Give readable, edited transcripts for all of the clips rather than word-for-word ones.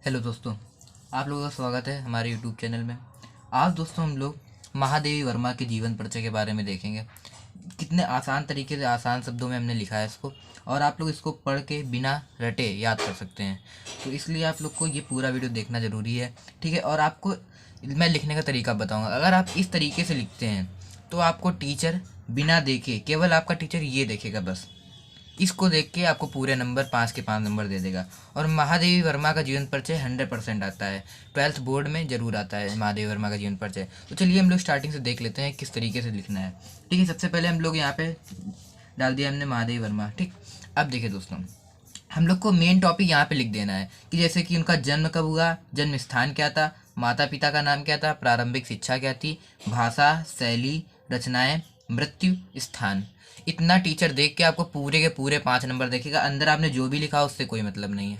Hello दोस्तों, आप लोगों का स्वागत है हमारे यूट्यूब चैनल में। आज दोस्तों हम लोग महादेवी वर्मा के जीवन परिचय के बारे में देखेंगे। कितने आसान तरीके से, आसान शब्दों में हमने लिखा है इसको, और आप लोग इसको पढ़ के बिना रटे याद कर सकते हैं। तो इसलिए आप लोग को ये पूरा वीडियो देखना ज़रूरी है, ठीक है। और आपको मैं लिखने का तरीका बताऊँगा। अगर आप इस तरीके से लिखते हैं तो आपको टीचर बिना देखे, केवल आपका टीचर ये देखेगा बस, इसको देख के आपको पूरे नंबर 5 के 5 नंबर दे देगा। और महादेवी वर्मा का जीवन परिचय 100% आता है, 12th बोर्ड में ज़रूर आता है महादेवी वर्मा का जीवन परिचय। तो चलिए हम लोग स्टार्टिंग से देख लेते हैं किस तरीके से लिखना है। ठीक है, सबसे पहले हम लोग यहाँ पे डाल दिया हमने महादेवी वर्मा। ठीक, अब देखिए दोस्तों, हम लोग को मेन टॉपिक यहाँ पे लिख देना है कि जैसे कि उनका जन्म कब हुआ, जन्म स्थान क्या था, माता पिता का नाम क्या था, प्रारंभिक शिक्षा क्या थी, भाषा, शैली, रचनाएं, मृत्यु, स्थान। इतना टीचर देख के आपको पूरे के पूरे 5 नंबर देखेगा। अंदर आपने जो भी लिखा उससे कोई मतलब नहीं है,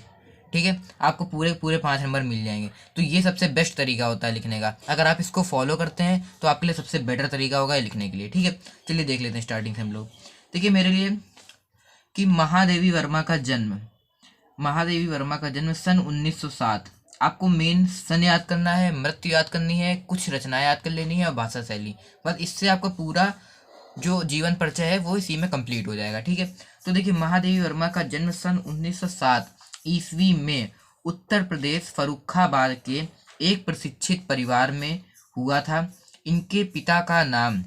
ठीक है। आपको पूरे के पूरे 5 नंबर मिल जाएंगे। तो ये सबसे बेस्ट तरीका होता है लिखने का। अगर आप इसको फॉलो करते हैं तो आपके लिए सबसे बेटर तरीका होगा ये लिखने के लिए, ठीक है। चलिए देख लेते हैं स्टार्टिंग से हम लोग। देखिए मेरे लिए कि महादेवी वर्मा का जन्म, महादेवी वर्मा का जन्म सन 1907। आपको मेन सन याद करना है, मृत्यु याद करनी है, कुछ रचनाएं याद कर लेनी है और भाषा शैली। बस इससे आपका पूरा जो जीवन परिचय है वो इसी में कंप्लीट हो जाएगा, ठीक है। तो देखिए महादेवी वर्मा का जन्म सन 1907 ईस्वी में उत्तर प्रदेश फर्रुखाबाद के एक प्रशिक्षित परिवार में हुआ था। इनके पिता का नाम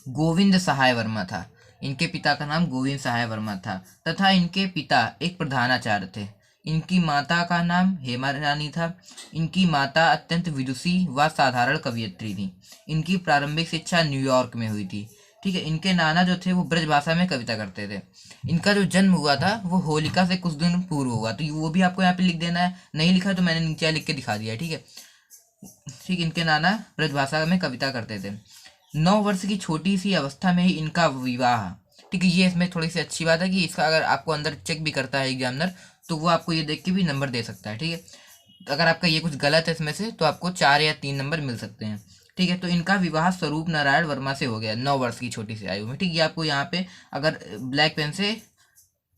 गोविंद सहाय वर्मा था। इनके पिता का नाम गोविंद सहाय वर्मा था तथा इनके पिता एक प्रधानाचार्य थे। इनकी माता का नाम हेमा रानी था। इनकी माता अत्यंत विदुषी व साधारण कवयित्री थी। इनकी प्रारंभिक शिक्षा न्यूयॉर्क में हुई थी, ठीक है। इनके नाना जो थे वो ब्रज भाषा में कविता करते थे। इनका जो जन्म हुआ था वो होलिका से कुछ दिन पूर्व हुआ, तो वो भी आपको यहाँ पे लिख देना है। नहीं लिखा तो मैंने नीचे लिख के दिखा दिया है, ठीक है। ठीक, इनके नाना ब्रज भाषा में कविता करते थे। 9 वर्ष की छोटी सी अवस्था में ही इनका विवाह, ठीक है। ये इसमें थोड़ी सी अच्छी बात है कि इसका अगर आपको अंदर चेक भी करता है एग्जामिनर तो वो आपको ये देख के भी नंबर दे सकता है, ठीक है। अगर आपका ये कुछ गलत है इसमें से तो आपको 4 या 3 नंबर मिल सकते हैं, ठीक है। तो इनका विवाह स्वरूप नारायण वर्मा से हो गया 9 वर्ष की छोटी सी आयु में, ठीक है। ये आपको यहाँ पे अगर ब्लैक पेन से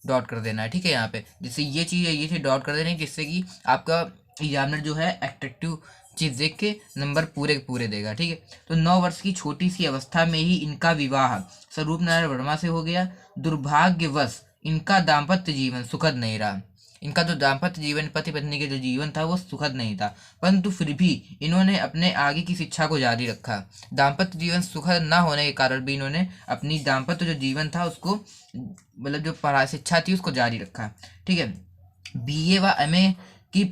डॉट कर देना है, ठीक है। यहाँ पे जिससे ये चीज़ है, ये चीज़ डॉट कर देनी है, जिससे कि आपका एग्जामिनर जो है एट्रैक्टिव चीज़ देख के नंबर पूरे के पूरे देगा, ठीक है। तो 9 वर्ष की छोटी सी अवस्था में ही इनका विवाह स्वरूप नारायण वर्मा से हो गया। दुर्भाग्यवश इनका दाम्पत्य जीवन सुखद नहीं रहा। इनका जो दाम्पत्य जीवन, पति पत्नी के जो जीवन था वो सुखद नहीं था, परंतु फिर भी इन्होंने अपने आगे की शिक्षा को जारी रखा। दाम्पत्य जीवन सुखद ना होने के कारण भी इन्होंने अपनी दाम्पत्य जो जीवन था उसको, मतलब जो पढ़ाई शिक्षा थी उसको जारी रखा, ठीक है। बीए व एमए की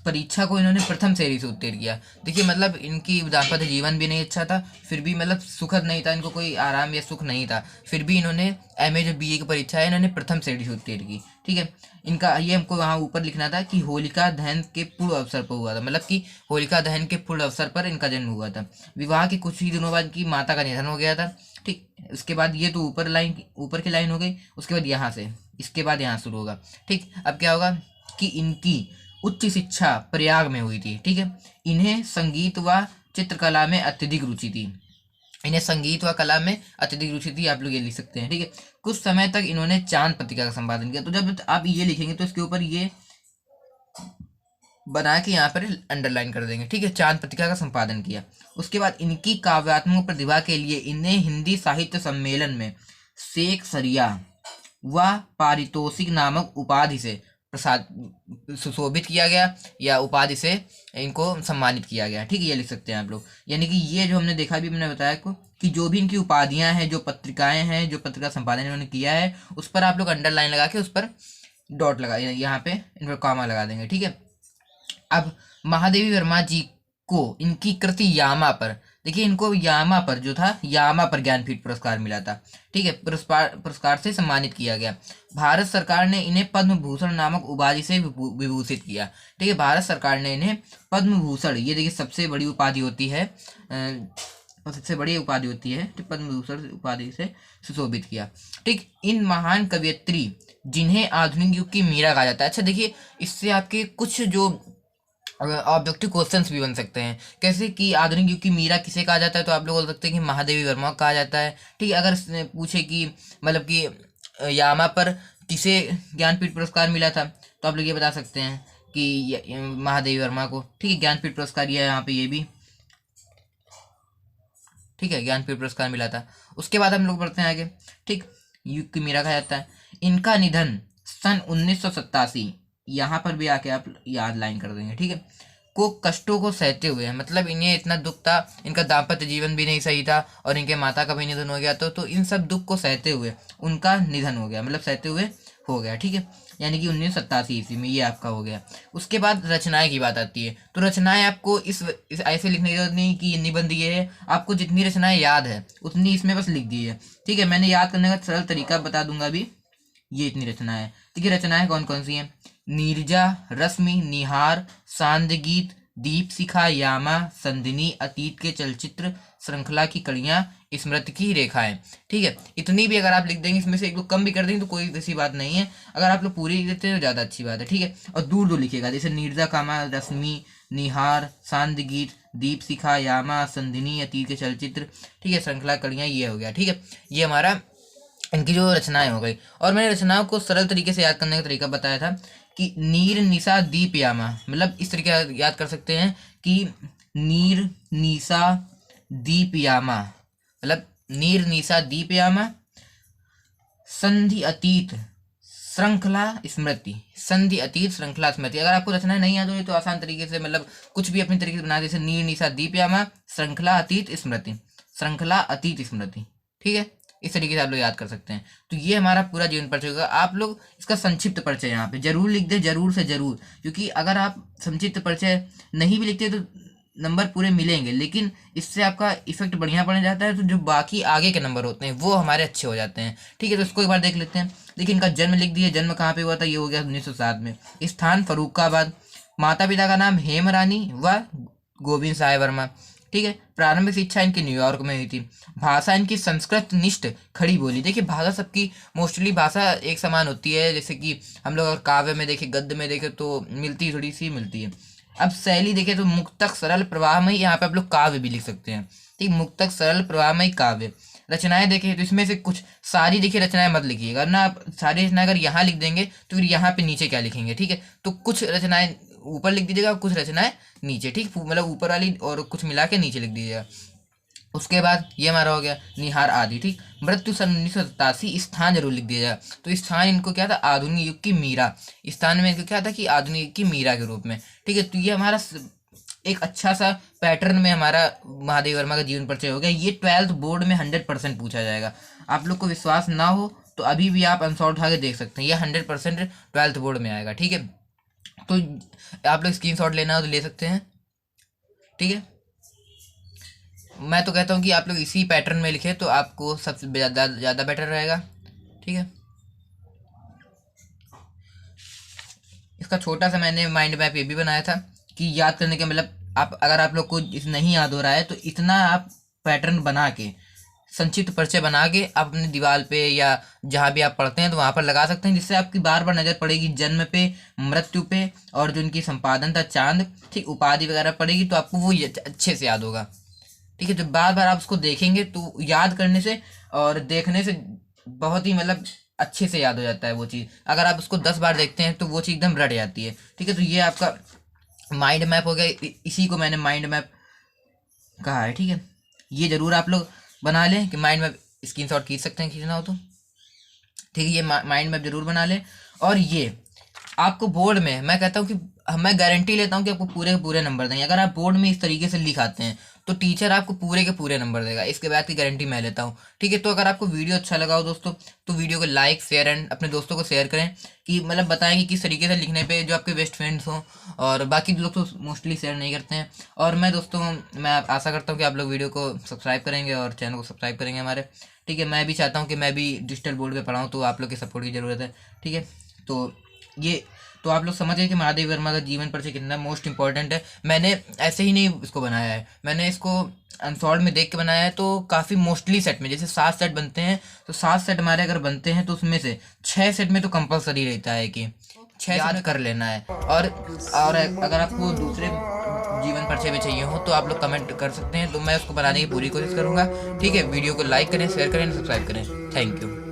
परीक्षा को इन्होंने प्रथम श्रेणी से उत्तीर्ण किया। देखिए मतलब इनकी दाम्पत्य जीवन भी नहीं अच्छा था, फिर भी मतलब सुखद नहीं था, इनको कोई आराम या सुख नहीं था, फिर भी इन्होंने एमए जो बीए की परीक्षा है इन्होंने प्रथम श्रेणी से उत्तीर्ण की, ठीक है। इनका ये हमको वहाँ ऊपर लिखना था कि होलिका दहन के पूर्व अवसर पर हुआ था, मतलब कि होलिका दहन के पूर्व अवसर पर इनका जन्म हुआ था। विवाह के कुछ ही दिनों बाद इनकी माता का निधन हो गया था, ठीक। उसके बाद ये तो ऊपर की लाइन हो गई, उसके बाद यहाँ से, इसके बाद यहाँ शुरू होगा, ठीक। अब क्या होगा कि इनकी उच्च शिक्षा प्रयाग में हुई थी, ठीक है। इन्हें संगीत व चित्रकला में अत्यधिक रुचि थी। इन्हें संगीत व कला में अत्यधिक रुचि थी, आप लोग ये लिख सकते हैं, ठीक है। कुछ समय तक इन्होंने चांद पत्रिका का संपादन किया। तो जब आप ये लिखेंगे तो इसके ऊपर ये बना के यहाँ पर अंडरलाइन कर देंगे, ठीक है। चांद पत्रिका का संपादन किया। उसके बाद इनकी काव्यात्मक प्रतिभा के लिए इन्हें हिंदी साहित्य सम्मेलन में शेख सरिया व पारितोषिक नामक उपाधि से प्रसाद सुशोभित किया गया, या उपाधि से इनको सम्मानित किया गया, ठीक है। ये लिख सकते हैं आप लोग। यानी कि ये जो हमने देखा, भी मैंने बताया आपको कि जो भी इनकी उपाधियां हैं, जो पत्रिकाएं हैं, जो पत्रिका संपादन इन्होंने किया है, उस पर आप लोग अंडरलाइन लगा के उस पर डॉट लगा, यहाँ पे इन पर कॉमा लगा देंगे, ठीक है। अब महादेवी वर्मा जी को इनकी कृति यामा पर, देखिए इनको यामा पर जो था, यामा पर ज्ञानपीठ पुरस्कार मिला था, ठीक है। पुरस्कार से सम्मानित किया गया। भारत सरकार ने इन्हें पद्म भूषण नामक उपाधि से विभूषित किया, ठीक है। भारत सरकार ने इन्हें पद्म भूषण, ये देखिए सबसे बड़ी उपाधि होती है, सबसे बड़ी उपाधि होती है, तो पद्म भूषण उपाधि से सुशोभित किया, ठीक। इन महान कवयित्री जिन्हें आधुनिक युग की मीरा कहा जाता है। अच्छा देखिए, इससे आपके कुछ जो ऑब्जेक्टिव क्वेश्चंस भी बन सकते हैं, कैसे कि आधुनिक युग की मीरा किसे कहा जाता है, तो आप लोग बोल सकते हैं कि महादेवी वर्मा को कहा जाता है, ठीक है। अगर पूछे कि मतलब कि यामा पर किसे ज्ञानपीठ पुरस्कार मिला था, तो आप लोग ये बता सकते हैं कि महादेवी वर्मा को, ठीक है, ज्ञानपीठ पुरस्कार ये यहाँ पे ये भी, ठीक है, ज्ञानपीठ पुरस्कार मिला था। उसके बाद हम लोग बढ़ते हैं आगे, ठीक, युग की मीरा कहा जाता है। इनका निधन सन 1987, यहाँ पर भी आके आप याद लाइन कर देंगे, ठीक है, को कष्टों को सहते हुए, मतलब इन्हें इतना दुख था, इनका दाम्पत्य जीवन भी नहीं सही था और इनके माता का भी निधन हो गया, तो इन सब दुख को सहते हुए उनका निधन हो गया, मतलब सहते हुए हो गया, ठीक है, यानी कि 1987 ईस्वी में ये आपका हो गया। उसके बाद रचनाएं की बात आती है, तो रचनाएं आपको इस ऐसे लिखने की जरूरत नहीं कि निबंध ये है, आपको जितनी रचनाएं याद है उतनी इसमें बस लिख दी है, ठीक है। मैंने याद करने का सरल तरीका बता दूंगा अभी, ये इतनी रचनाएं, ठीक है। रचनाएं कौन कौन सी हैं? नीरजा, रश्मि, निहार, सांदगीत, दीप शिखा, यामा, संधिनी, अतीत के चलचित्र, श्रृंखला की कड़ियां, स्मृति की रेखाएं, ठीक है। इतनी भी अगर आप लिख देंगे, इसमें से एक दो कम भी कर देंगे तो कोई ऐसी बात नहीं है, अगर आप लोग पूरी लिख देते हैं तो ज़्यादा अच्छी बात है, ठीक है। और दूर दूर लिखिएगा, जैसे नीरजा, कामा, रश्मि, निहार, सांदगीत, दीप शिखा, यामा, संधिनी, अतीत के चलचित्र, ठीक है, श्रृंखला कड़ियां, ये हो गया, ठीक है। ये हमारा इनकी जो रचनाएं हो गई। और मैंने रचनाओं को सरल तरीके से याद करने का तरीका बताया था कि नीर, निशा, दीप, यामा, मतलब इस तरीके याद कर सकते हैं कि नीर, निशा, दीप, यामा, मतलब नीर, निशा, दीप, यामा, संधि, अतीत, श्रृंखला, स्मृति, संधि, अतीत, श्रृंखला, स्मृति। अगर आपको रचनाएं नहीं याद हो रही तो आसान तरीके से, मतलब कुछ भी अपनी तरीके से बना, जैसे नीर, निशा, दीप, यामा, श्रृंखला, अतीत, स्मृति, श्रृंखला, अतीत, स्मृति, ठीक है। इस तरीके से आप लोग याद कर सकते हैं। तो ये हमारा पूरा जीवन परिचय होगा। आप लोग इसका संक्षिप्त परिचय यहाँ पे जरूर लिख दें, जरूर से जरूर, क्योंकि अगर आप संक्षिप्त परिचय नहीं भी लिखते तो नंबर पूरे मिलेंगे, लेकिन इससे आपका इफेक्ट बढ़िया पड़ जाता है, तो जो बाकी आगे के नंबर होते हैं वो हमारे अच्छे हो जाते हैं, ठीक है। तो इसको एक बार देख लेते हैं। देखिए, इनका जन्म लिख दिया, जन्म कहाँ पे हुआ था, ये हो गया 1907 में। स्थान फर्रुखाबाद। माता पिता का नाम हेम रानी व गोविंद साय वर्मा, ठीक है। प्रारंभिक शिक्षा इनकी न्यूयॉर्क में हुई थी। भाषा इनकी संस्कृत निष्ठ खड़ी बोली। देखिए, भाषा सबकी मोस्टली भाषा एक समान होती है, जैसे कि हम लोग अगर काव्य में देखें, गद्य में देखें तो मिलती थोड़ी सी मिलती है। अब शैली देखें तो मुक्तक, सरल, प्रवाहमयी, यहाँ पे आप लोग काव्य भी लिख सकते हैं, ठीक, मुक्तक, सरल, प्रवाहमयी, काव्य। रचनाएं देखें तो इसमें से कुछ सारी देखिए रचनाएं मत लिखिएगा ना, आप सारी रचनाएं अगर यहाँ लिख देंगे तो फिर यहाँ पे नीचे क्या लिखेंगे, ठीक है। तो कुछ रचनाएं ऊपर लिख दीजिएगा, कुछ रचनाएं नीचे, ठीक, मतलब ऊपर वाली और कुछ मिला के नीचे लिख दीजिएगा। उसके बाद ये हमारा हो गया निहार आदि, ठीक। मृत्यु सन 1987। स्थान जरूर लिख दिया जाए, तो स्थान इनको क्या था, आधुनिक युग की मीरा, स्थान में इनको क्या था कि आधुनिक युग की मीरा के रूप में, ठीक है। तो ये हमारा एक अच्छा सा पैटर्न में हमारा महादेवी वर्मा का जीवन परिचय हो गया। ये 12th बोर्ड में 100% पूछा जाएगा। आप लोग को विश्वास ना हो तो अभी भी आप आंसर उठा के देख सकते हैं, ये 100% 12th बोर्ड में आएगा, ठीक है। तो आप लोग स्क्रीनशॉट लेना हो तो ले सकते हैं, ठीक है। मैं तो कहता हूँ कि आप लोग इसी पैटर्न में लिखें तो आपको सबसे ज़्यादा बेटर रहेगा, ठीक है। इसका छोटा सा मैंने माइंड मैप ये भी बनाया था कि याद करने के, मतलब आप अगर आप लोग को इस नहीं याद हो रहा है तो इतना आप पैटर्न बना के, संक्षिप्त परिचय बना के आप अपने दीवार पे या जहाँ भी आप पढ़ते हैं तो वहाँ पर लगा सकते हैं, जिससे आपकी बार बार नज़र पड़ेगी जन्म पे, मृत्यु पे, और जो इनकी संपादन था चांद, ठीक, उपाधि वगैरह पड़ेगी तो आपको वो अच्छे से याद होगा, ठीक है। जब बार बार आप उसको देखेंगे तो याद करने से और देखने से बहुत ही, मतलब अच्छे से याद हो जाता है वो चीज़। अगर आप उसको 10 बार देखते हैं तो वो चीज़ एकदम रट जाती है, ठीक है। तो ये आपका माइंड मैप हो गया, इसी को मैंने माइंड मैप कहा है, ठीक है। ये जरूर आप लोग बना लें कि माइंड मैप स्क्रीनशॉट खींच सकते हैं, खींचना हो तो, ठीक है। ये माइंड मैप जरूर बना लें। और ये आपको बोर्ड में मैं कहता हूँ कि मैं गारंटी लेता हूँ कि आपको पूरे के पूरे नंबर देंगे। अगर आप बोर्ड में इस तरीके से लिख आते हैं तो टीचर आपको पूरे के पूरे नंबर देगा, इसके बाद की गारंटी मैं लेता हूँ, ठीक है। तो अगर आपको वीडियो अच्छा लगा हो दोस्तों तो वीडियो को लाइक, शेयर एंड अपने दोस्तों को शेयर करें, कि मतलब बताएं कि किस तरीके से लिखने पे जो आपके बेस्ट फ्रेंड्स हों, और बाकी लोग तो मोस्टली शेयर नहीं करते हैं। और मैं दोस्तों, मैं आशा करता हूँ कि आप लोग वीडियो को सब्सक्राइब करेंगे और चैनल को सब्सक्राइब करेंगे हमारे, ठीक है। मैं भी चाहता हूँ कि मैं भी डिजिटल बोर्ड पर पढ़ाऊँ, तो आप लोग के सपोर्ट की ज़रूरत है, ठीक है। तो आप लोग समझ गए कि महादेवी वर्मा का जीवन परिचय कितना मोस्ट इंपॉर्टेंट है। मैंने ऐसे ही नहीं इसको बनाया है, मैंने इसको अनसॉल्व में देख के बनाया है। तो काफ़ी मोस्टली सेट में, जैसे 7 सेट बनते हैं तो 7 सेट हमारे अगर बनते हैं तो उसमें से 6 सेट में तो कंपलसरी रहता है कि 6 याद कर लेना है। और अगर आपको दूसरे जीवन परिचय भी चाहिए हो तो आप लोग कमेंट कर सकते हैं, तो मैं उसको बनाने की पूरी कोशिश करूँगा, ठीक है। वीडियो को लाइक करें, शेयर करें, सब्सक्राइब करें। Thank you.